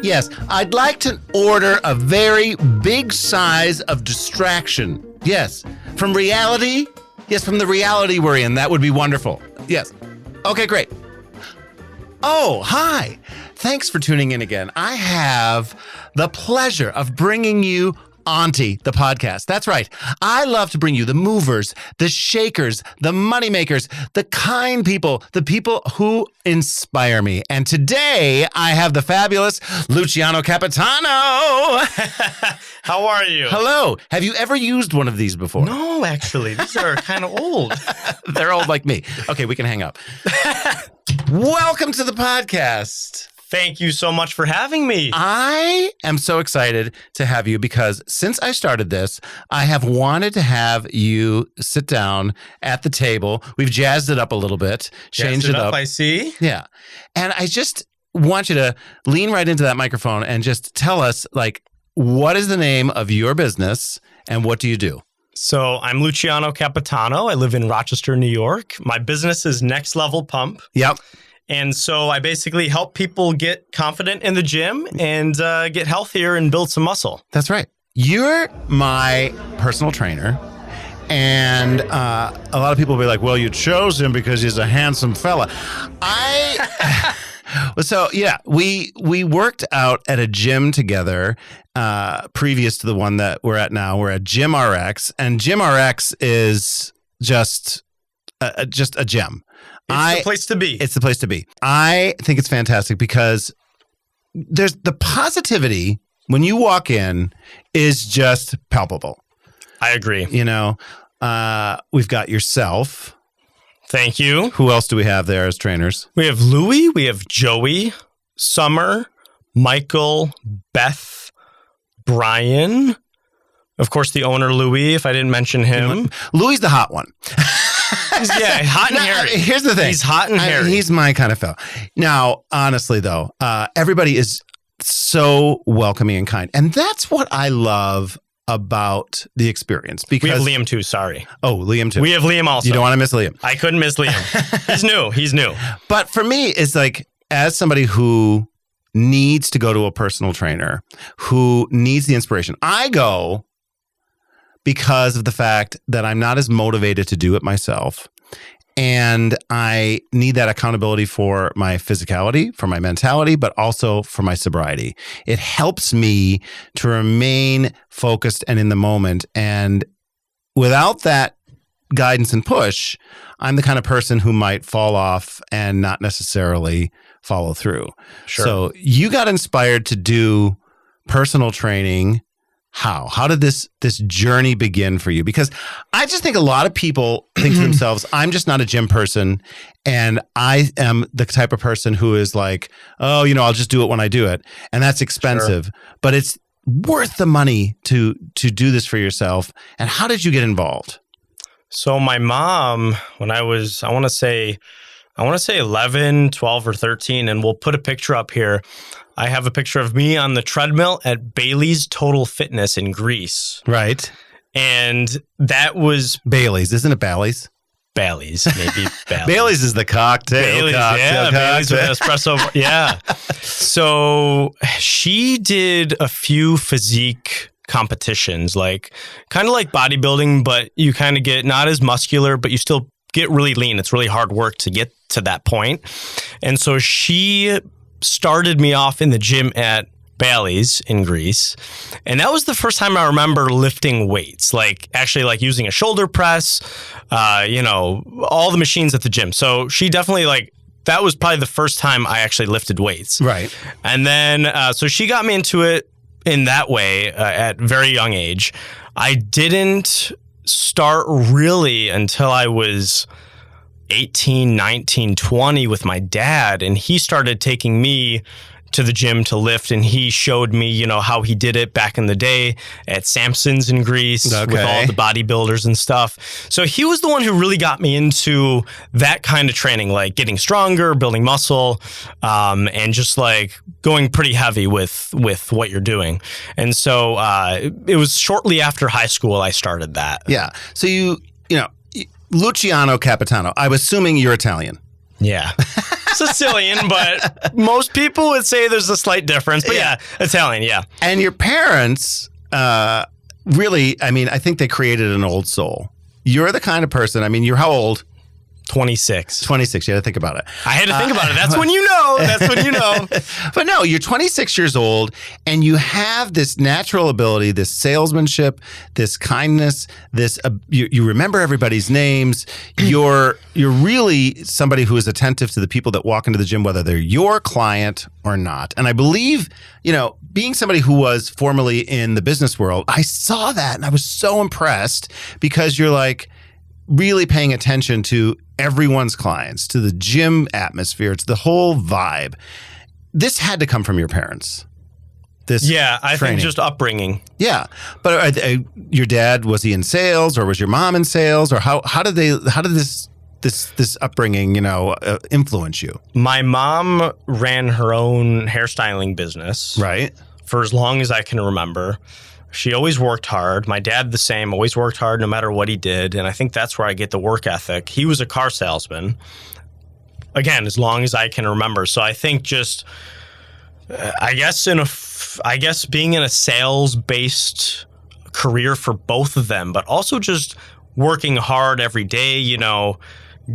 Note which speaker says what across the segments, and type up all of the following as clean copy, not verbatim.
Speaker 1: Yes. I'd like to order a very big size of distraction. Yes. From reality? Yes, from the reality we're in. That would be wonderful. Yes. Okay, great. Oh, hi. Thanks for tuning in again. I have the pleasure of bringing you Auntie, the podcast. That's right. I love to bring you the movers, the shakers, the moneymakers, the kind people, the people who inspire me. And today I have the fabulous Luciano Capitano.
Speaker 2: How are you?
Speaker 1: Hello. Have you ever used one of these before?
Speaker 2: No, actually. These are kind of old.
Speaker 1: They're old like me. Okay, we can hang up. Welcome to the podcast.
Speaker 2: Thank you so much for having me.
Speaker 1: I am so excited to have you because since I started this, I have wanted to have you sit down at the table. We've jazzed it up a little bit, changed it up.
Speaker 2: I see.
Speaker 1: Yeah. And I just want you to lean right into that microphone and just tell us, like, what is the name of your business and what do you do?
Speaker 2: So I'm Luciano Capitano. I live in Rochester, New York. My business is Next Level Pump.
Speaker 1: Yep.
Speaker 2: And so I basically help people get confident in the gym and get healthier and build some muscle.
Speaker 1: That's right. You're my personal trainer. And a lot of people will be like, well, you chose him because he's a handsome fella. So, yeah, we worked out at a gym together previous to the one that we're at now. We're at Gym RX. And Gym RX is just a gem.
Speaker 2: It's the place to be.
Speaker 1: It's the place to be. I think it's fantastic because there's the positivity when you walk in is just palpable.
Speaker 2: I agree.
Speaker 1: You know, we've got yourself.
Speaker 2: Thank you.
Speaker 1: Who else do we have there as trainers?
Speaker 2: We have Louie, we have Joey, Summer, Michael, Beth, Brian, of course, the owner, Louie, if I didn't mention him.
Speaker 1: Louie's the hot one.
Speaker 2: Yeah, hot and hairy.
Speaker 1: Here's the thing.
Speaker 2: He's hot and hairy.
Speaker 1: He's my kind of fella. Now, honestly, though, everybody is so welcoming and kind. And that's what I love about the experience. Because
Speaker 2: we have Liam too, sorry.
Speaker 1: Oh, Liam too.
Speaker 2: We have Liam also.
Speaker 1: You don't want to miss Liam.
Speaker 2: I couldn't miss Liam. He's new.
Speaker 1: But for me, it's like, as somebody who needs to go to a personal trainer, who needs the inspiration, I go because of the fact that I'm not as motivated to do it myself. And I need that accountability for my physicality, for my mentality, but also for my sobriety. It helps me to remain focused and in the moment. And without that guidance and push, I'm the kind of person who might fall off and not necessarily follow through.
Speaker 2: Sure.
Speaker 1: So you got inspired to do personal training. How did this journey begin for you? Because I just think a lot of people think to themselves, I'm just not a gym person. And I am the type of person who is like, oh, I'll just do it when I do it. And that's expensive, sure. But it's worth the money to do this for yourself. And how did you get involved?
Speaker 2: So my mom, when I was, I want to say 11, 12 or 13, and we'll put a picture up here. I have a picture of me on the treadmill at Bailey's Total Fitness in Greece.
Speaker 1: Right.
Speaker 2: And that was...
Speaker 1: Bailey's. Isn't it Bally's?
Speaker 2: Bally's, maybe Bally's.
Speaker 1: Bailey's is the cocktail.
Speaker 2: Bailey's, yeah. Bailey's with espresso. Yeah. So she did a few physique competitions, like kind of like bodybuilding, but you kind of get not as muscular, but you still get really lean. It's really hard work to get to that point. And so she started me off in the gym at Bally's in Greece. And that was the first time I remember lifting weights, like actually like using a shoulder press, all the machines at the gym. So she definitely that was probably the first time I actually lifted weights.
Speaker 1: Right.
Speaker 2: And then, so she got me into it in that way at a very young age. I didn't start really until I was 18, 19, 20 with my dad. And he started taking me to the gym to lift. And he showed me, how he did it back in the day at Samson's in Greece with all the bodybuilders and stuff. So he was the one who really got me into that kind of training, like getting stronger, building muscle, and just like going pretty heavy with what you're doing. And so it was shortly after high school I started that.
Speaker 1: Yeah. So Luciano Capitano, I'm assuming you're Italian.
Speaker 2: Yeah. Sicilian, but most people would say there's a slight difference. But yeah, Italian, yeah.
Speaker 1: And your parents, really, I mean, I think they created an old soul. You're the kind of person, I mean, you're how old?
Speaker 2: 26.
Speaker 1: 26. You had to think about it.
Speaker 2: I had to think about it. That's when you know. That's when you know.
Speaker 1: But no, you're 26 years old and you have this natural ability, this salesmanship, this kindness, this you remember everybody's names. You're really somebody who is attentive to the people that walk into the gym, whether they're your client or not. And I believe, being somebody who was formerly in the business world, I saw that and I was so impressed because you're like really paying attention to everyone's clients, to the gym atmosphere, to the whole vibe. This had to come from your parents.
Speaker 2: I think just upbringing.
Speaker 1: Yeah, but your dad, was he in sales, or was your mom in sales, or how did this upbringing influence you?
Speaker 2: My mom ran her own hairstyling business,
Speaker 1: right,
Speaker 2: for as long as I can remember. She always worked hard. My dad, the same, always worked hard no matter what he did. And I think that's where I get the work ethic. He was a car salesman, again, as long as I can remember. So I think just, I guess being in a sales-based career for both of them, but also just working hard every day,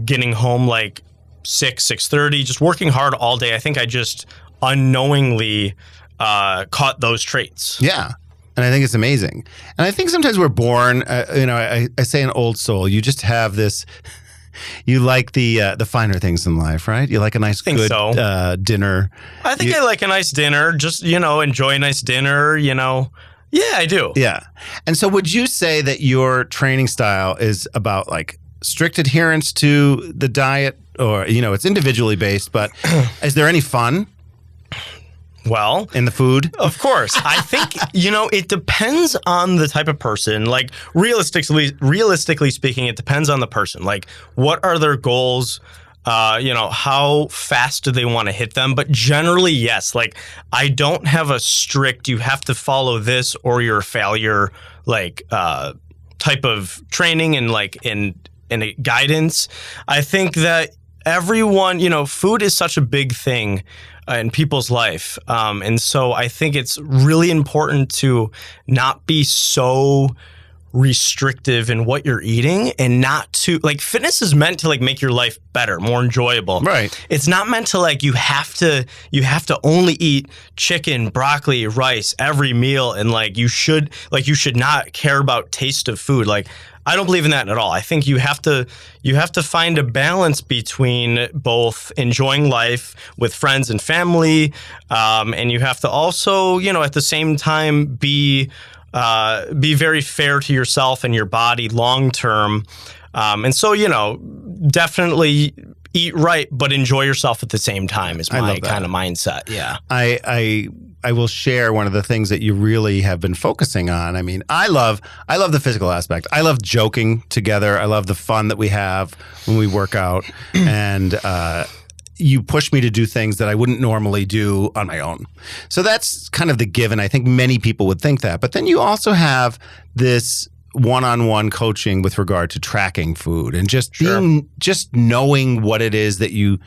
Speaker 2: getting home like 6:30, just working hard all day. I think I just unknowingly caught those traits.
Speaker 1: Yeah. And I think it's amazing. And I think sometimes we're born, I say an old soul. You just have this, you like the finer things in life, right? You like a nice, good dinner.
Speaker 2: I think I like a nice dinner, just, enjoy a nice dinner, Yeah, I do.
Speaker 1: Yeah. And so would you say that your training style is about like strict adherence to the diet, or, it's individually based, but is there any fun?
Speaker 2: Well,
Speaker 1: in the food?
Speaker 2: Of course. I think, it depends on the type of person. Like realistically speaking, it depends on the person. Like, what are their goals? How fast do they want to hit them? But generally, yes. Like, I don't have a strict, you have to follow this or you're a failure, like, type of training and like in guidance. I think that everyone, food is such a big thing in people's life. And so I think it's really important to not be so restrictive in what you're eating, and not to like, fitness is meant to like make your life better, more enjoyable.
Speaker 1: Right.
Speaker 2: It's not meant to like, you have to only eat chicken, broccoli, rice every meal. And like, you should not care about taste of food. Like, I don't believe in that at all. I think you have to find a balance between both enjoying life with friends and family, and you have to also, at the same time, be very fair to yourself and your body long term. And so, definitely eat right, but enjoy yourself at the same time is my kind of mindset. Yeah.
Speaker 1: I will share one of the things that you really have been focusing on. I mean, I love the physical aspect. I love joking together. I love the fun that we have when we work out. And you push me to do things that I wouldn't normally do on my own. So that's kind of the given. I think many people would think that. But then you also have this one-on-one coaching with regard to tracking food and just knowing what it is that you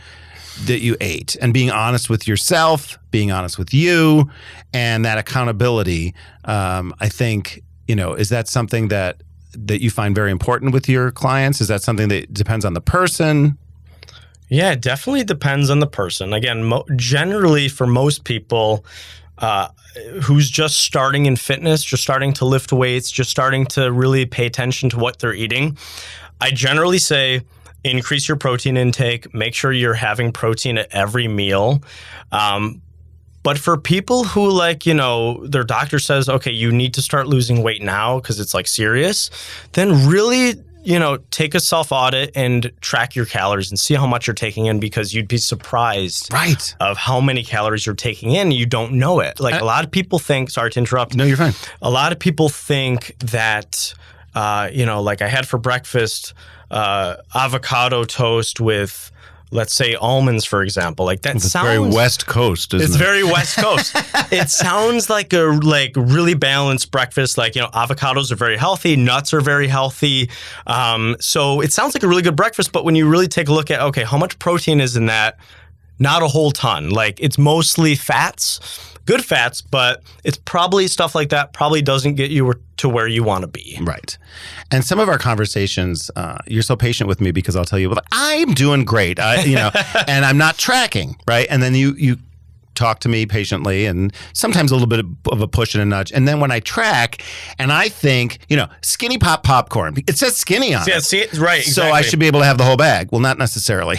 Speaker 1: ate, and being honest with yourself, being honest with you, and that accountability. I think, is that something that you find very important with your clients? Is that something that depends on the person?
Speaker 2: Yeah, it definitely depends on the person. Again, generally for most people who's just starting in fitness, just starting to lift weights, just starting to really pay attention to what they're eating, I generally say, increase your protein intake. Make sure you're having protein at every meal. But for people who their doctor says, okay, you need to start losing weight now because it's like serious, then really, take a self-audit and track your calories and see how much you're taking in, because you'd be surprised of how many calories you're taking in. You don't know it. Like a lot of people think, sorry to interrupt.
Speaker 1: No, you're fine.
Speaker 2: A lot of people think that, like I had for breakfast, avocado toast with, let's say, almonds, for example. Like that sounds
Speaker 1: very West Coast, isn't it?
Speaker 2: It's very West Coast. It sounds like a really balanced breakfast. Like, avocados are very healthy, nuts are very healthy. So it sounds like a really good breakfast, but when you really take a look at, okay, how much protein is in that? not a whole ton. Like, it's mostly fats, good fats, but it's probably stuff like that probably doesn't get you to where you want to be.
Speaker 1: Right. And some of our conversations, you're so patient with me because I'll tell you, well, I'm doing great, and I'm not tracking, right? And then you talk to me patiently and sometimes a little bit of a push and a nudge. And then when I track and I think, skinny pop popcorn, it says skinny on it.
Speaker 2: Yeah, see, right, exactly.
Speaker 1: So I should be able to have the whole bag. Well, not necessarily.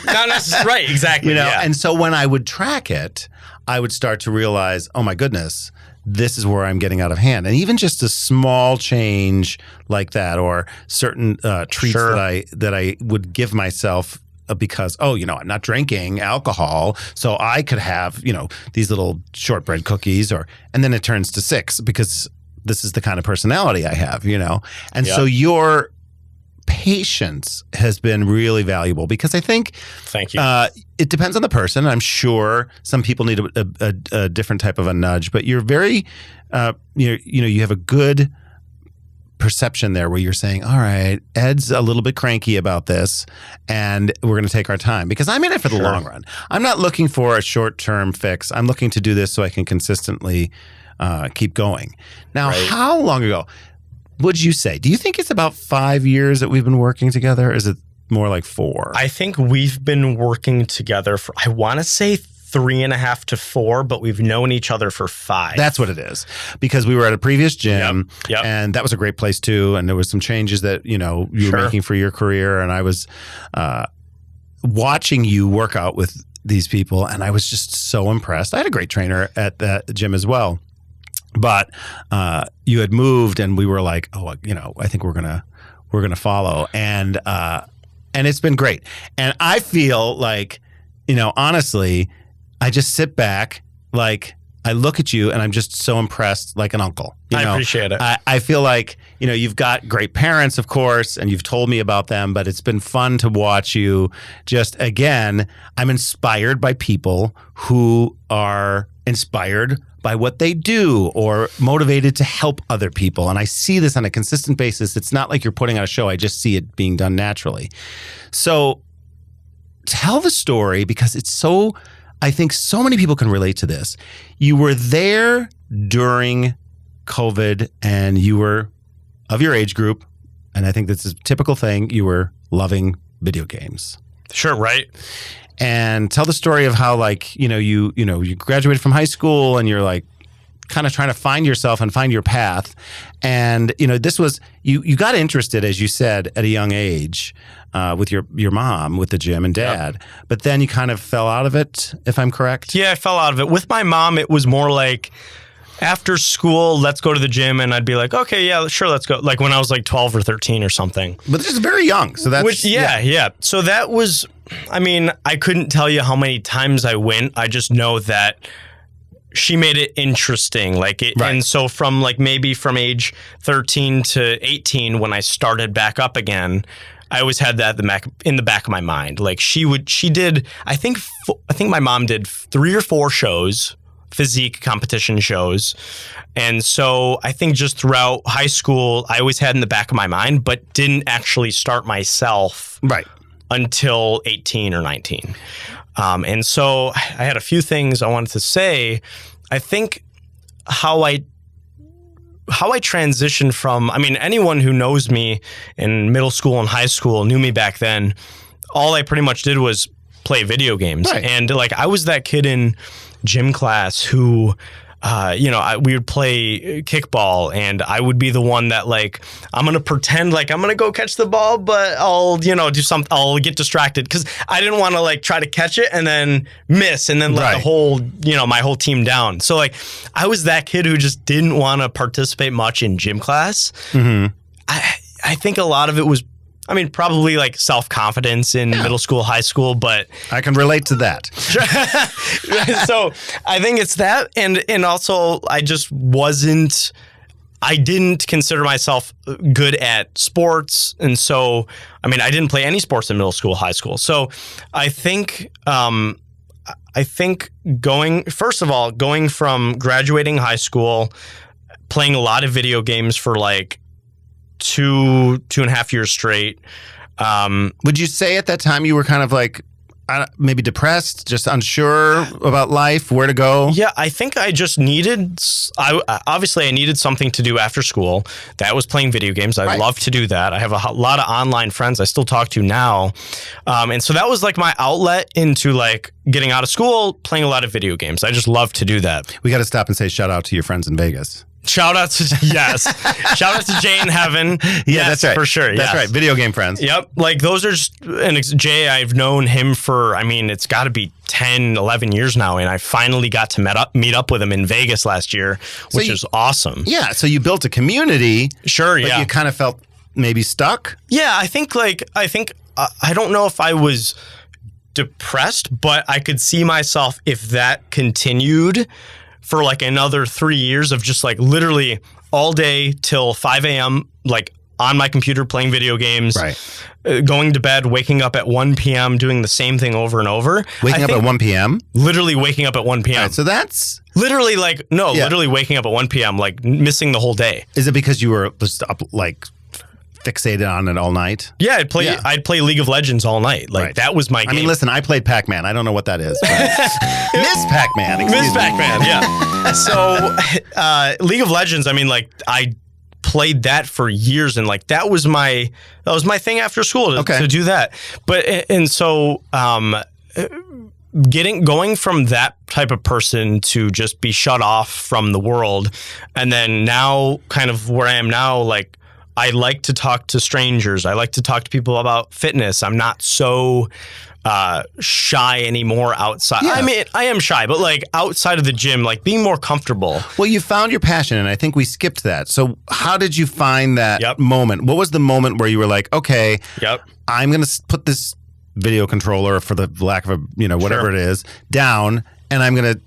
Speaker 2: Not necessarily. Right, exactly. Yeah.
Speaker 1: And so when I would track it, I would start to realize, oh my goodness, this is where I'm getting out of hand. And even just a small change like that, or certain treats that I would give myself because, I'm not drinking alcohol, so I could have, these little shortbread cookies, and then it turns to 6 because this is the kind of personality I have, And so your patience has been really valuable because I think
Speaker 2: thank you.
Speaker 1: It depends on the person. I'm sure some people need a different type of a nudge, but you're very, you have a good perception there where you're saying, all right, Ed's a little bit cranky about this and we're going to take our time because I'm in it for the long run. I'm not looking for a short-term fix. I'm looking to do this so I can consistently keep going. Now, how long ago would you say? Do you think it's about 5 years that we've been working together? Or is it more like 4?
Speaker 2: I think we've been working together for, I want to say 3.5 to 4, but we've known each other for 5.
Speaker 1: That's what it is. Because we were at a previous gym and that was a great place too. And there was some changes that, you were making for your career. And I was watching you work out with these people and I was just so impressed. I had a great trainer at that gym as well. But you had moved and we were like, I think we're gonna follow. And it's been great. And I feel like, honestly, I just sit back, like I look at you and I'm just so impressed, like an uncle.
Speaker 2: I appreciate it.
Speaker 1: I feel like, you've got great parents, of course, and you've told me about them, but it's been fun to watch you just, again, I'm inspired by people who are inspired by what they do or motivated to help other people. And I see this on a consistent basis. It's not like you're putting on a show. I just see it being done naturally. So tell the story because I think so many people can relate to this. You were there during COVID and you were of your age group. And I think this is a typical thing. You were loving video games.
Speaker 2: Sure, right.
Speaker 1: And tell the story of how, like, you graduated from high school and you're like kind of trying to find yourself and find your path. And, this was, you got interested, as you said, at a young age with your mom, with the gym and dad. Yep. But then you kind of fell out of it, if I'm correct? Yeah,
Speaker 2: I fell out of it. With my mom, it was more like after school, let's go to the gym. And I'd be like, okay, yeah, sure, let's go. Like when I was like 12 or 13 or something.
Speaker 1: But this is very young. So that's...
Speaker 2: Yeah. So that was... I couldn't tell you how many times I went. I just know that she made it interesting. Right. And so from maybe from age 13 to 18, when I started back up again, I always had that in the back of my mind. Like she did, I think my mom did 3 or 4 shows, physique competition shows. And so I think just throughout high school, I always had in the back of my mind, but didn't actually start myself.
Speaker 1: Right.
Speaker 2: Until 18 or 19. And so I had a few things I wanted to say. I think how I transitioned from, anyone who knows me in middle school and high school knew me back then. All I pretty much did was play video games. Right. And I was that kid in gym class who, we would play kickball and I would be the one that I'm going to pretend like I'm going to go catch the ball, but I'll, do something. I'll get distracted because I didn't want to try to catch it and then miss and then let the whole, my whole team down. So I was that kid who just didn't want to participate much in gym class. Mm-hmm. I think a lot of it was, probably self-confidence in middle school, high school, but
Speaker 1: I can relate to that.
Speaker 2: So I think it's that. And also I didn't consider myself good at sports. And so, I didn't play any sports in middle school, high school. So I think going from graduating high school, playing a lot of video games for 2.5 years straight.
Speaker 1: Would you say at that time you were kind of maybe depressed, just unsure about life, where to go?
Speaker 2: Yeah, I think I just needed, obviously I needed something to do after school. That was playing video games. I love to do that. I have a lot of online friends I still talk to now. And so that was like my outlet into like getting out of school, playing a lot of video games. I just love to do that.
Speaker 1: We got to stop and say shout out to your friends in Vegas.
Speaker 2: Shout out to, yes. Shout out to Jay in heaven.
Speaker 1: Yeah,
Speaker 2: yes,
Speaker 1: that's right.
Speaker 2: For sure.
Speaker 1: That's right. Video game friends.
Speaker 2: Yep. Like those are just, and Jay, I've known him for, I mean, it's got to be 10, 11 years now. And I finally got to meet up with him in Vegas last year, which is awesome.
Speaker 1: Yeah. So you built a community.
Speaker 2: Sure.
Speaker 1: But you kind of felt maybe stuck.
Speaker 2: Yeah. I think I don't know if I was depressed, but I could see myself if that continued for like another 3 years of just like literally all day till 5 a.m. like on my computer playing video games, going to bed, waking up at 1 p.m., doing the same thing over and over.
Speaker 1: Waking up at 1 p.m.?
Speaker 2: Literally waking up at 1 p.m.
Speaker 1: Right, so that's...
Speaker 2: Literally like, literally waking up at 1 p.m., like missing the whole day.
Speaker 1: Is it because you were just up like fixated on it all night?
Speaker 2: Yeah, I'd play League of Legends all night. Like that was my game.
Speaker 1: I mean, listen, I played Pac-Man. I don't know what that is. Miss Pac-Man.
Speaker 2: Miss Pac-Man, yeah. So League of Legends, I mean, like I played that for years, and like that was my thing after school to do that. But and so going from that type of person to just be shut off from the world, and then now kind of where I am now, like I like to talk to strangers. I like to talk to people about fitness. I'm not so shy anymore outside. Yeah. I mean, I am shy, but like outside of the gym, like being more comfortable.
Speaker 1: Well, you found your passion, and I think we skipped that. So how did you find that moment? What was the moment where you were like, okay, I'm going to put this video controller, for the lack of a, whatever it is, down, and I'm going to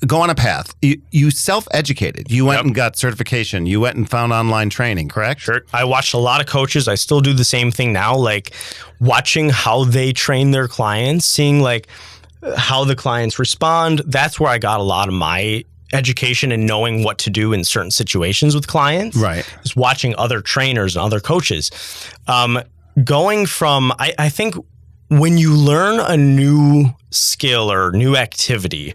Speaker 1: go on a path. You self-educated. You went and got certification. You went and found online training, correct?
Speaker 2: Sure. I watched a lot of coaches. I still do the same thing now, like watching how they train their clients, seeing like how the clients respond. That's where I got a lot of my education and knowing what to do in certain situations with clients.
Speaker 1: Right.
Speaker 2: Just watching other trainers and other coaches. Going from, I think when you learn a new skill or new activity,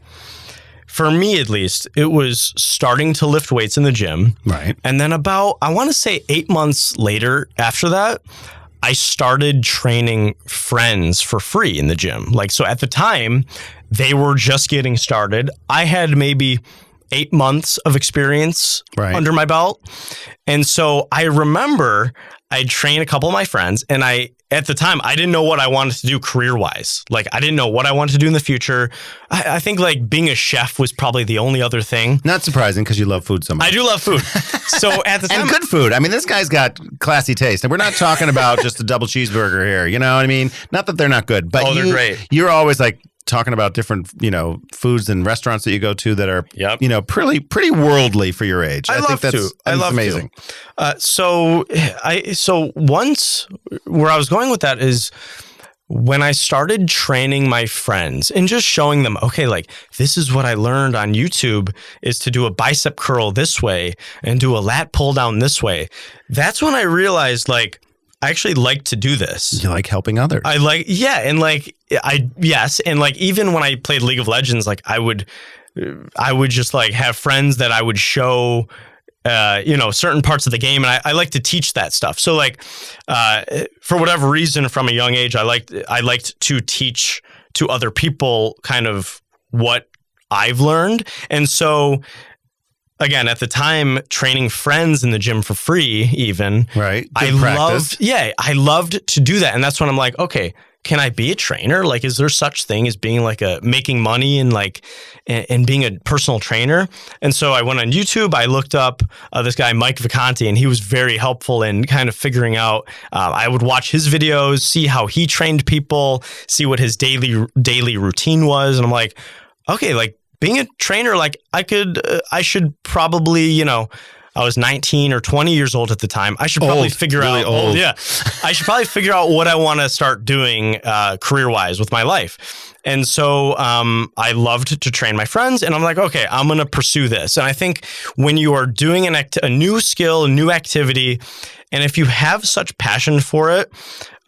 Speaker 2: for me, at least, it was starting to lift weights in the gym.
Speaker 1: Right.
Speaker 2: And then about, I want to say 8 months later after that, I started training friends for free in the gym. Like, so at the time, they were just getting started. I had maybe 8 months of experience under my belt. And so I remember I trained a couple of my friends, and at the time, I didn't know what I wanted to do career-wise. Like, I didn't know what I wanted to do in the future. I think, like, being a chef was probably the only other thing.
Speaker 1: Not surprising, because you love food so much.
Speaker 2: I do love food. So, at the time...
Speaker 1: And good food. I mean, this guy's got classy taste. And we're not talking about just a double cheeseburger here. You know what I mean? Not that they're not good, but
Speaker 2: they're great.
Speaker 1: You're always, like, talking about different, foods and restaurants that you go to that are, pretty worldly for your age. I think that's amazing.
Speaker 2: So once where I was going with that is when I started training my friends and just showing them, okay, like this is what I learned on YouTube is to do a bicep curl this way and do a lat pull down this way. That's when I realized like, I actually like to do this.
Speaker 1: You like helping others.
Speaker 2: I like, and like, and like, even when I played League of Legends, like I would just like have friends that I would show, certain parts of the game. And I like to teach that stuff. So like, for whatever reason, from a young age, I liked to teach to other people kind of what I've learned. And so, again, at the time, training friends in the gym for free, even.
Speaker 1: Right.
Speaker 2: I loved to do that. And that's when I'm like, okay, can I be a trainer? Like, is there such thing as being like making money and like, and being a personal trainer? And so I went on YouTube, I looked up this guy, Mike Vacanti, and he was very helpful in kind of figuring out, I would watch his videos, see how he trained people, see what his daily routine was. And I'm like, okay, like, being a trainer, like I should probably, I was 19 or 20 years old at the time. I should probably figure out, I should probably figure out what I want to start doing career-wise with my life. And so I loved to train my friends, and I'm like, okay, I'm going to pursue this. And I think when you are doing a new skill, a new activity, and if you have such passion for it,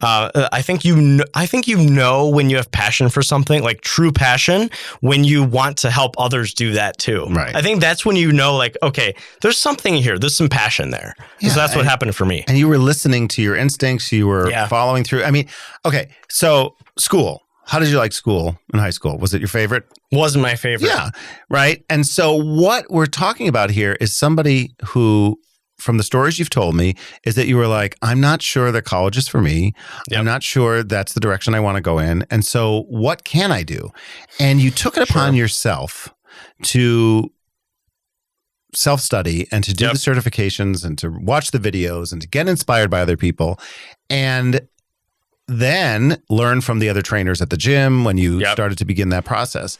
Speaker 2: I think you know when you have passion for something, like true passion, when you want to help others do that too.
Speaker 1: Right.
Speaker 2: I think that's when you know, like, okay, there's something here. There's some passion there.
Speaker 1: Yeah,
Speaker 2: So that's what happened for me.
Speaker 1: And you were listening to your instincts. You were following through. I mean, okay. So school. How did you like school in high school? Was it your favorite?
Speaker 2: Wasn't my favorite.
Speaker 1: Yeah. Right. And so what we're talking about here is somebody who, from the stories you've told me, is that you were like, I'm not sure that college is for me. Yep. I'm not sure that's the direction I want to go in. And so what can I do? And you took it upon yourself to self-study and to do the certifications and to watch the videos and to get inspired by other people and then learn from the other trainers at the gym when you started to begin that process.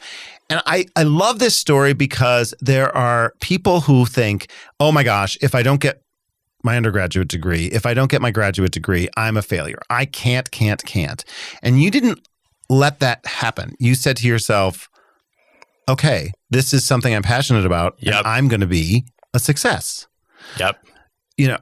Speaker 1: And I love this story because there are people who think, oh my gosh, if I don't get my undergraduate degree, if I don't get my graduate degree, I'm a failure. I can't. And you didn't let that happen. You said to yourself, okay, this is something I'm passionate about and I'm going to be a success.
Speaker 2: Yep.
Speaker 1: You know,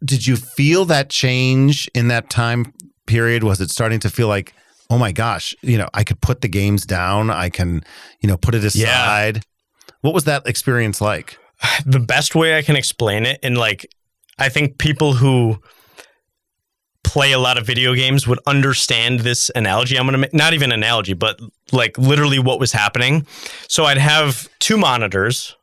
Speaker 1: did you feel that change in that time period? Was it starting to feel like, oh my gosh, you know, I could put the games down. I can, you know, put it aside. Yeah. What was that experience like?
Speaker 2: The best way I can explain it, and like, I think people who play a lot of video games would understand this analogy. I'm going to make, not even analogy, but like literally what was happening. So I'd have two monitors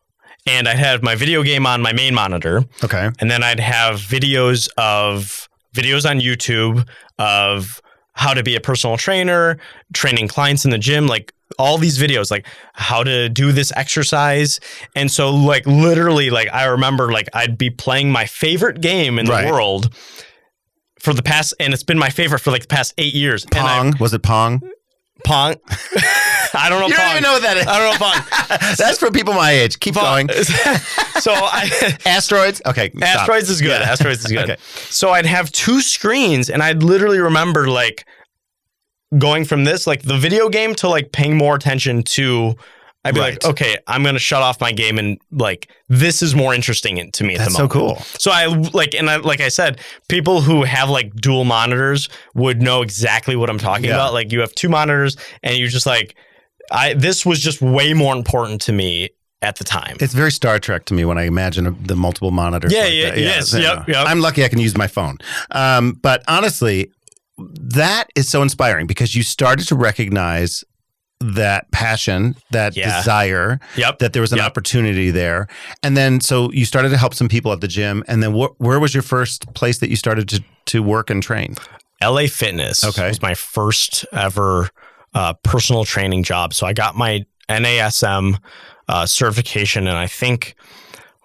Speaker 2: and I'd have my video game on my main monitor.
Speaker 1: Okay.
Speaker 2: And then I'd have videos on YouTube of how to be a personal trainer, training clients in the gym, like all these videos, like how to do this exercise. And so like literally, like I remember like I'd be playing my favorite game in the world for the past, and it's been my favorite for like the past 8 years.
Speaker 1: Pong? Was it Pong?
Speaker 2: Pong? I don't know.
Speaker 1: You
Speaker 2: Pong.
Speaker 1: don't even know what that is.
Speaker 2: I don't know Pong.
Speaker 1: That's for people my age. Keep going.
Speaker 2: So
Speaker 1: Asteroids? Okay.
Speaker 2: Asteroids is good. Yeah. Asteroids is good. Okay. So I'd have two screens and I'd literally remember like going from this, like the video game, to like paying more attention to, I'd be like, okay, I'm going to shut off my game and like, this is more interesting to me at the moment.
Speaker 1: That's so cool.
Speaker 2: So like I said, people who have like dual monitors would know exactly what I'm talking about. Like you have two monitors and you're just like, this was just way more important to me at the time.
Speaker 1: It's very Star Trek to me when I imagine the multiple monitors.
Speaker 2: Yes. Yep.
Speaker 1: I'm lucky I can use my phone. But honestly, that is so inspiring because you started to recognize that passion, that desire, that there was an opportunity there. And then, so you started to help some people at the gym. And then where was your first place that you started to work and train?
Speaker 2: LA Fitness was my first ever personal training job. So I got my NASM certification, and I think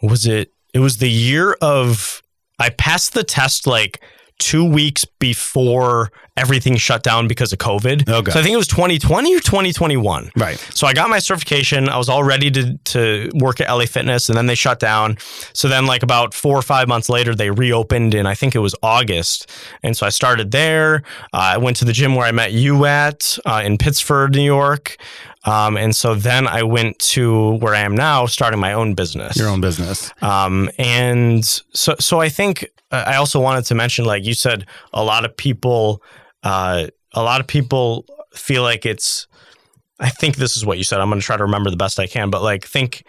Speaker 2: it was the year of, I passed the test like 2 weeks before everything shut down because of COVID.
Speaker 1: Okay.
Speaker 2: So I think it was 2020 or 2021.
Speaker 1: Right.
Speaker 2: So I got my certification. I was all ready to work at LA Fitness, and then they shut down. So then like about 4 or 5 months later, they reopened, and I think it was August. And so I started there. I went to the gym where I met you at in Pittsford, New York. And so then I went to where I am now, starting my own business.
Speaker 1: Your own business.
Speaker 2: And so I think I also wanted to mention, like you said, a lot of people feel like I think this is what you said. I'm going to try to remember the best I can, but like think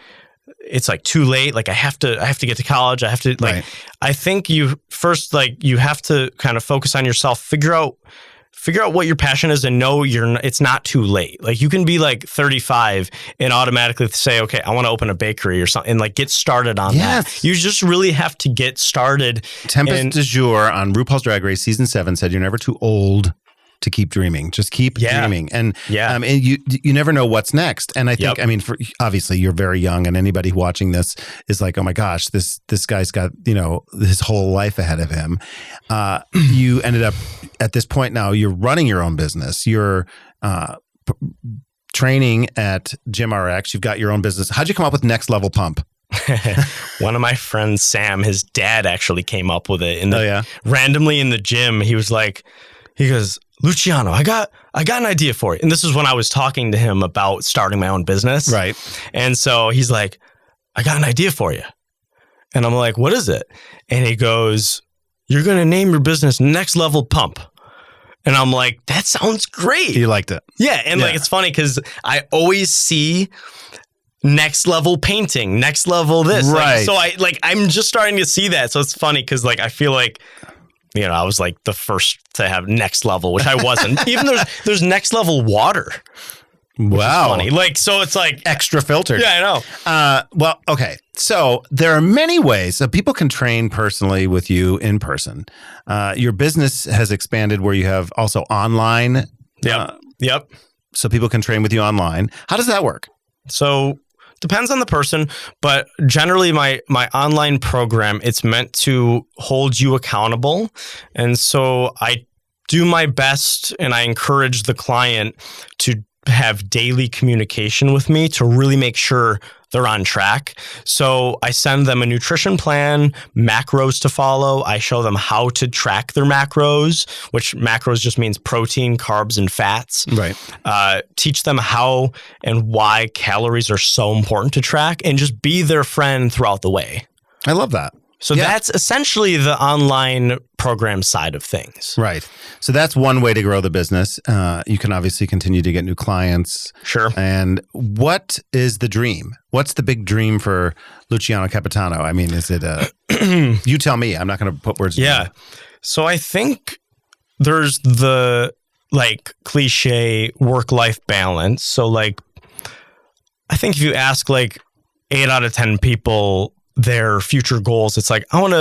Speaker 2: it's like too late. Like I have to get to college. I have to like, I think you have to kind of focus on yourself, figure out what your passion is, and know it's not too late. Like you can be like 35 and automatically say, okay, I want to open a bakery or something, and like get started on that. You just really have to get started.
Speaker 1: Tempest du Jour on RuPaul's Drag Race season 7 said, you're never too old to keep dreaming. Just keep dreaming. And and you never know what's next. And I think, I mean, obviously you're very young, and anybody watching this is like, oh my gosh, this guy's got, you know, his whole life ahead of him. You ended up at this point now, you're running your own business. You're training at Gym RX. You've got your own business. How'd you come up with Next Level Pump?
Speaker 2: One of my friends, Sam, his dad actually came up with it randomly in the gym. He goes, Luciano, I got an idea for you. And this is when I was talking to him about starting my own business.
Speaker 1: Right.
Speaker 2: And so he's like, I got an idea for you. And I'm like, what is it? And he goes, you're going to name your business Next Level Pump. And I'm like, that sounds great.
Speaker 1: You liked it.
Speaker 2: Yeah. And like, it's funny because I always see next level painting, next level this.
Speaker 1: Right.
Speaker 2: I'm just starting to see that. So it's funny because like, I feel like, you know, I was like the first to have next level, which I wasn't. Even there's next level water.
Speaker 1: Wow.
Speaker 2: Funny. Like, so it's like
Speaker 1: extra filtered.
Speaker 2: Yeah, I know.
Speaker 1: Well, okay. So there are many ways that people can train personally with you in person. Your business has expanded where you have also online.
Speaker 2: Yep.
Speaker 1: So people can train with you online. How does that work?
Speaker 2: So depends on the person, but generally my online program, it's meant to hold you accountable. And so I do my best and I encourage the client to have daily communication with me to really make sure they're on track. So I send them a nutrition plan, macros to follow. I show them how to track their macros, which macros just means protein, carbs, and fats.
Speaker 1: Right.
Speaker 2: Teach them how and why calories are so important to track and just be their friend throughout the way.
Speaker 1: I love that.
Speaker 2: So that's essentially the online program side of things.
Speaker 1: Right. So that's one way to grow the business. You can obviously continue to get new clients.
Speaker 2: Sure.
Speaker 1: And what is the dream? What's the big dream for Luciano Capitano? I mean, is it you tell me. I'm not going to put words in your mouth.
Speaker 2: So I think there's the like cliche work-life balance. So like, I think if you ask like 8 out of 10 people their future goals, it's like, I want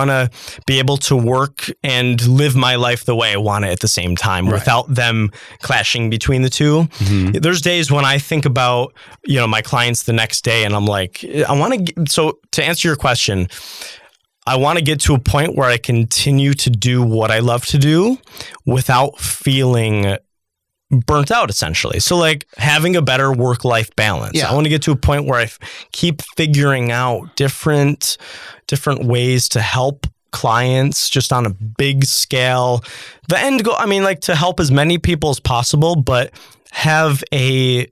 Speaker 2: to be able to work and live my life the way I want it at the same time without them clashing between the two. Mm-hmm. There's days when I think about, you know, my clients the next day and I'm like, so to answer your question, I want to get to a point where I continue to do what I love to do without feeling burnt out, essentially. So like having a better work-life balance. Yeah. I want to get to a point where I keep figuring out different ways to help clients just on a big scale. The end goal, I mean, like to help as many people as possible, but have a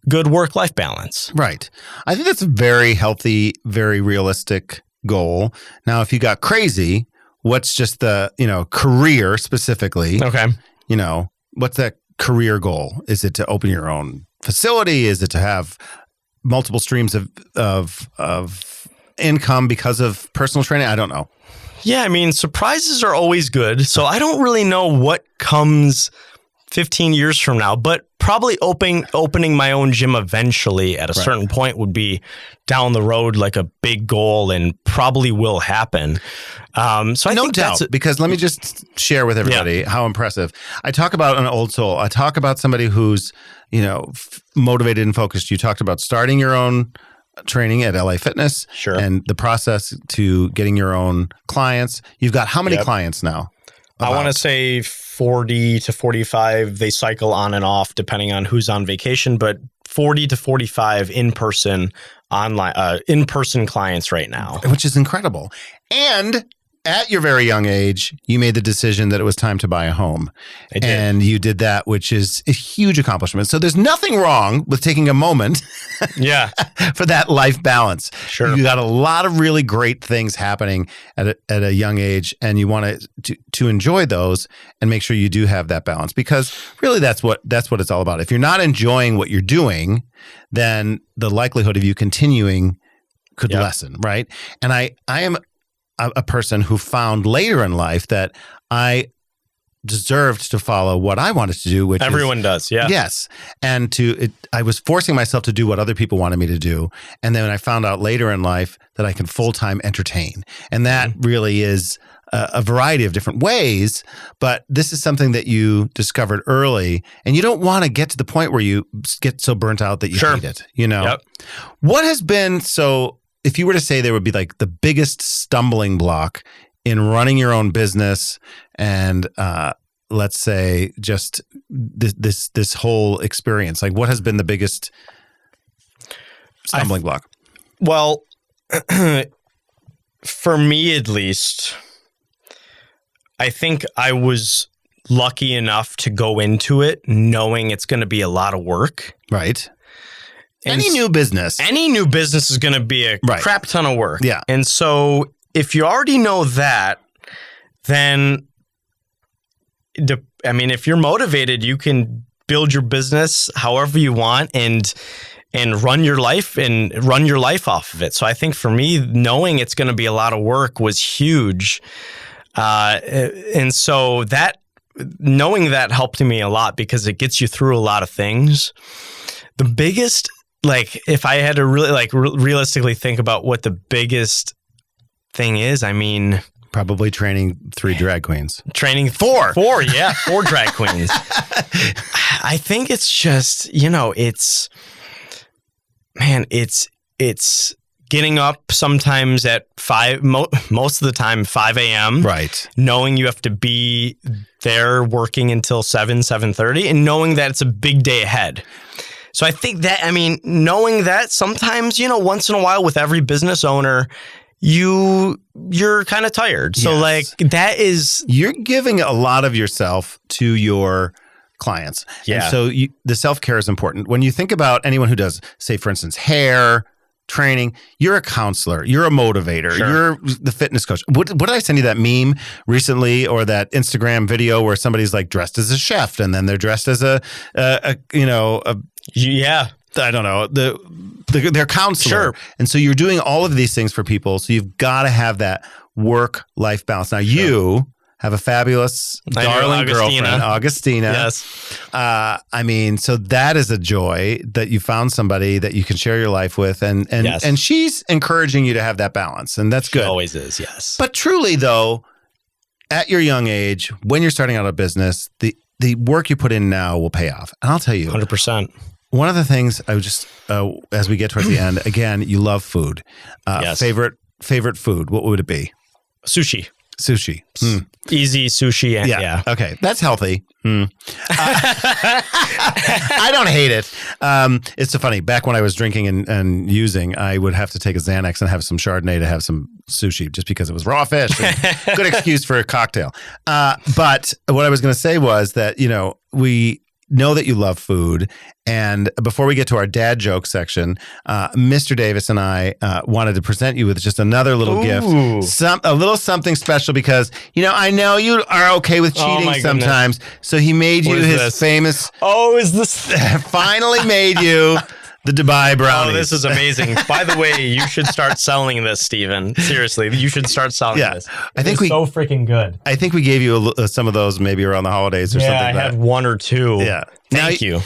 Speaker 2: good work-life balance.
Speaker 1: Right. I think that's a very healthy, very realistic goal. Now, if you got crazy, what's just the, you know, career specifically?
Speaker 2: Okay.
Speaker 1: You know, what's that career goal? Is it to open your own facility? Is it to have multiple streams of income because of personal training? I don't know.
Speaker 2: Yeah, I mean, surprises are always good. So I don't really know what comes 15 years from now, but probably opening my own gym eventually at a certain point would be down the road, like a big goal, and probably will happen. So I
Speaker 1: no
Speaker 2: think
Speaker 1: doubt, because let me just share with everybody how impressive. I talk about an old soul. I talk about somebody who's, you know, motivated and focused. You talked about starting your own training at LA Fitness, and the process to getting your own clients. You've got how many clients now?
Speaker 2: I want to say 40 to 45. They cycle on and off depending on who's on vacation, but 40 to 45 in-person clients right now.
Speaker 1: Which is incredible. And at your very young age, you made the decision that it was time to buy a home.
Speaker 2: I did.
Speaker 1: And you did that, which is a huge accomplishment. So there's nothing wrong with taking a moment for that life balance.
Speaker 2: Sure.
Speaker 1: You got a lot of really great things happening at a young age, and you want to enjoy those and make sure you do have that balance, because really that's what it's all about. If you're not enjoying what you're doing, then the likelihood of you continuing could lessen, right? And I am a person who found later in life that I deserved to follow what I wanted to do, which
Speaker 2: everyone does. Yeah.
Speaker 1: Yes. And I was forcing myself to do what other people wanted me to do. And then I found out later in life that I can full-time entertain. And that really is a variety of different ways, but this is something that you discovered early, and you don't want to get to the point where you get so burnt out that you hate it, you know?
Speaker 2: Yep.
Speaker 1: What has been if you were to say there would be like the biggest stumbling block in running your own business and let's say just this whole experience, like what has been the biggest stumbling block?
Speaker 2: Well, for me at least, I think I was lucky enough to go into it knowing it's going to be a lot of work.
Speaker 1: Right. Any new business
Speaker 2: is going to be a crap ton of work.
Speaker 1: Yeah.
Speaker 2: And so if you already know that, then I mean, if you're motivated, you can build your business however you want and run your life off of it. So I think for me, knowing it's going to be a lot of work was huge. And so knowing that helped me a lot because it gets you through a lot of things. The biggest, like, if I had to really realistically think about what the biggest thing is, I mean,
Speaker 1: probably training 3 drag queens.
Speaker 2: Training 4 drag queens. I think it's just, it's getting up sometimes at 5, most of the time, 5 a.m.
Speaker 1: Right.
Speaker 2: Knowing you have to be there working until 7:30 and knowing that it's a big day ahead. So I think that, knowing that sometimes, once in a while with every business owner, you're kind of tired. So
Speaker 1: you're giving a lot of yourself to your clients.
Speaker 2: Yeah.
Speaker 1: And so the self-care is important. When you think about anyone who does, say, for instance, hair training, you're a counselor, you're a motivator, you're the fitness coach. What did I send you that meme recently or that Instagram video where somebody's like dressed as a chef and then they're dressed as I don't know, their counselor.
Speaker 2: Sure.
Speaker 1: And so you're doing all of these things for people. So you've got to have that work-life balance. Now you have a fabulous, darling girlfriend, Augustina.
Speaker 2: Yes.
Speaker 1: So that is a joy that you found somebody that you can share your life with. And she's encouraging you to have that balance. And that's good.
Speaker 2: She always is, yes.
Speaker 1: But truly though, at your young age, when you're starting out a business, the work you put in now will pay off. And I'll tell you.
Speaker 2: 100%.
Speaker 1: One of the things I would just, as we get towards the end, again, you love food.
Speaker 2: Yes.
Speaker 1: Favorite food, what would it be?
Speaker 2: Sushi. Easy sushi. Yeah.
Speaker 1: Okay. That's healthy. I don't hate it. It's so funny. Back when I was drinking and using, I would have to take a Xanax and have some Chardonnay to have some sushi just because it was raw fish. Good excuse for a cocktail. But what I was going to say was that, we know that you love food. And before we get to our dad joke section, Mr. Davis and I wanted to present you with just another little gift, a little something special because, I know you are okay with cheating sometimes. Goodness. So he made you his famous.
Speaker 2: Oh, is this?
Speaker 1: Finally made you the Dubai brownies.
Speaker 2: Oh, this is amazing. By the way, you should start selling this, Steven. Seriously, you should start selling this.
Speaker 1: I think
Speaker 2: so freaking good.
Speaker 1: I think we gave you some of those maybe around the holidays or something like that.
Speaker 2: I had 1 or 2.
Speaker 1: Yeah.
Speaker 2: Thank you.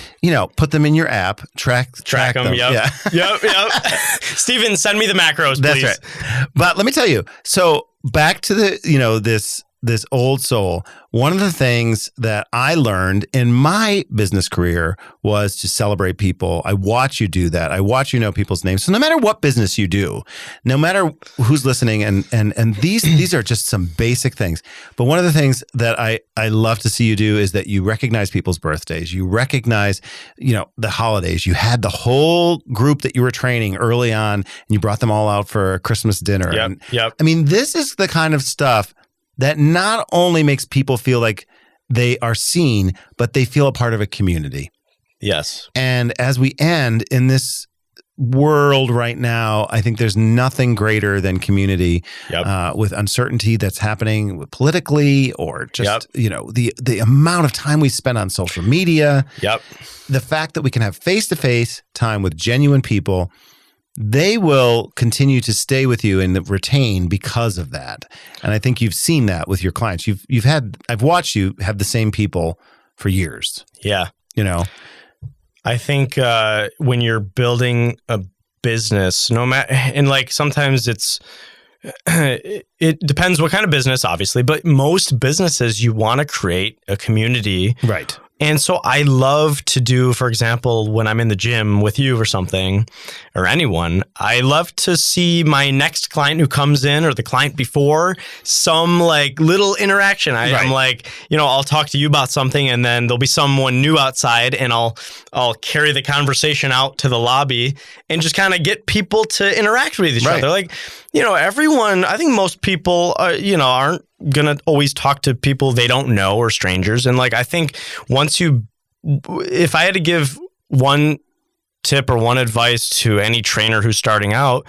Speaker 1: Put them in your app, track them.
Speaker 2: Yep.
Speaker 1: Yeah.
Speaker 2: Yep. Steven, send me the macros, please.
Speaker 1: That's right. But let me tell you, so back to the, this old soul, one of the things that I learned in my business career was to celebrate people. I watch you do that. I watch you know people's names. So no matter what business you do, no matter who's listening, and these are just some basic things. But one of the things that I love to see you do is that you recognize people's birthdays. You recognize, the holidays. You had the whole group that you were training early on, and you brought them all out for a Christmas dinner.
Speaker 2: Yep.
Speaker 1: This is the kind of stuff that not only makes people feel like they are seen, but they feel a part of a community.
Speaker 2: Yes.
Speaker 1: And as we end in this world right now, I think there's nothing greater than community. With uncertainty that's happening politically or just, the amount of time we spend on social media.
Speaker 2: Yep.
Speaker 1: The fact that we can have face-to-face time with genuine people, they will continue to stay with you and retain because of that. And I think you've seen that with your clients. I've watched you have the same people for years.
Speaker 2: Yeah. I think when you're building a business, no matter, and sometimes it depends what kind of business, obviously, but most businesses, you want to create a community.
Speaker 1: Right.
Speaker 2: And so I love to do, for example, when I'm in the gym with you or something, or anyone, I love to see my next client who comes in or the client before, some little interaction. I'm I'll talk to you about something and then there'll be someone new outside and I'll carry the conversation out to the lobby and just kind of get people to interact with each other. Everyone, I think most people, aren't going to always talk to people they don't know or strangers. And I think if I had to give one tip or one advice to any trainer who's starting out,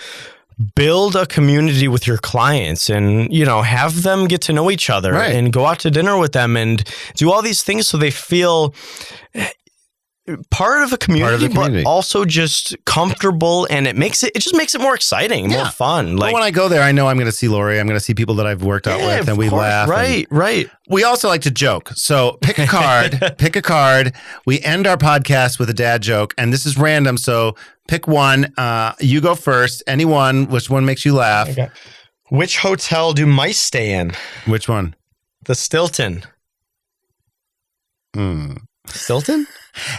Speaker 2: build a community with your clients and, have them get to know each other and go out to dinner with them and do all these things so they feel part of a community, but also just comfortable, and it just makes it more exciting, more fun.
Speaker 1: Well, when I go there, I know I'm going to see Lori. I'm going to see people that I've worked out with, and we laugh.
Speaker 2: Right.
Speaker 1: We also like to joke. So pick a card. We end our podcast with a dad joke, and this is random. So pick one. You go first. Anyone. Which one makes you laugh?
Speaker 2: Okay. Which hotel do mice stay in?
Speaker 1: Which one?
Speaker 2: The Stilton. Stilton?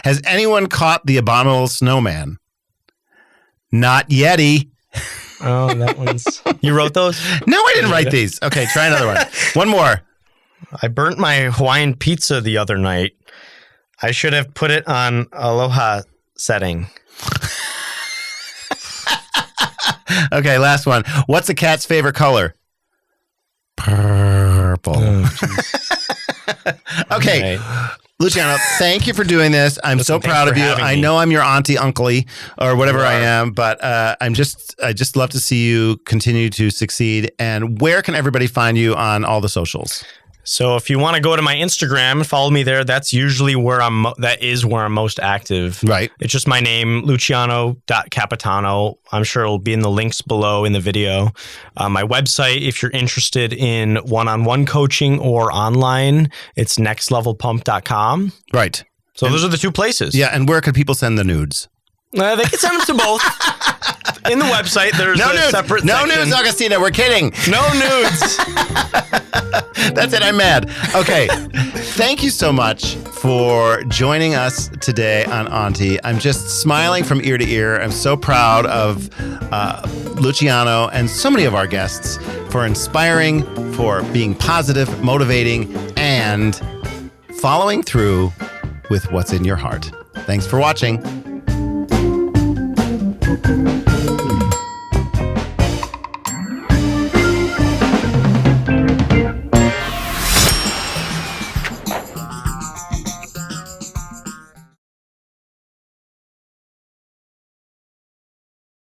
Speaker 1: Has anyone caught the abominable snowman? Not Yeti.
Speaker 2: Oh, that one's... You wrote those?
Speaker 1: No, I didn't write these. Okay, try another one. One more.
Speaker 2: I burnt my Hawaiian pizza the other night. I should have put it on aloha setting.
Speaker 1: Okay, last one. What's a cat's favorite color? Purple. Okay. Right. Luciano, thank you for doing this. I'm so proud of you. I know I'm your auntie, uncle-y, or whatever I am, but I just love to see you continue to succeed. And where can everybody find you on all the socials?
Speaker 2: So if you want to go to my Instagram and follow me there, that's usually where I'm most active.
Speaker 1: Right.
Speaker 2: It's just my name, Luciano.Capitano. I'm sure it'll be in the links below in the video. My website, if you're interested in one-on-one coaching or online, it's nextlevelpump.com.
Speaker 1: Right.
Speaker 2: So those are the two places.
Speaker 1: Yeah. And where could people send the nudes?
Speaker 2: They can send them to both. In the website, there's a separate section.
Speaker 1: No nudes, Augustina. We're kidding.
Speaker 2: No nudes.
Speaker 1: That's it. I'm mad. Okay. Thank you so much for joining us today on Auntie. I'm just smiling from ear to ear. I'm so proud of Luciano and so many of our guests for inspiring, for being positive, motivating, and following through with what's in your heart. Thanks for watching.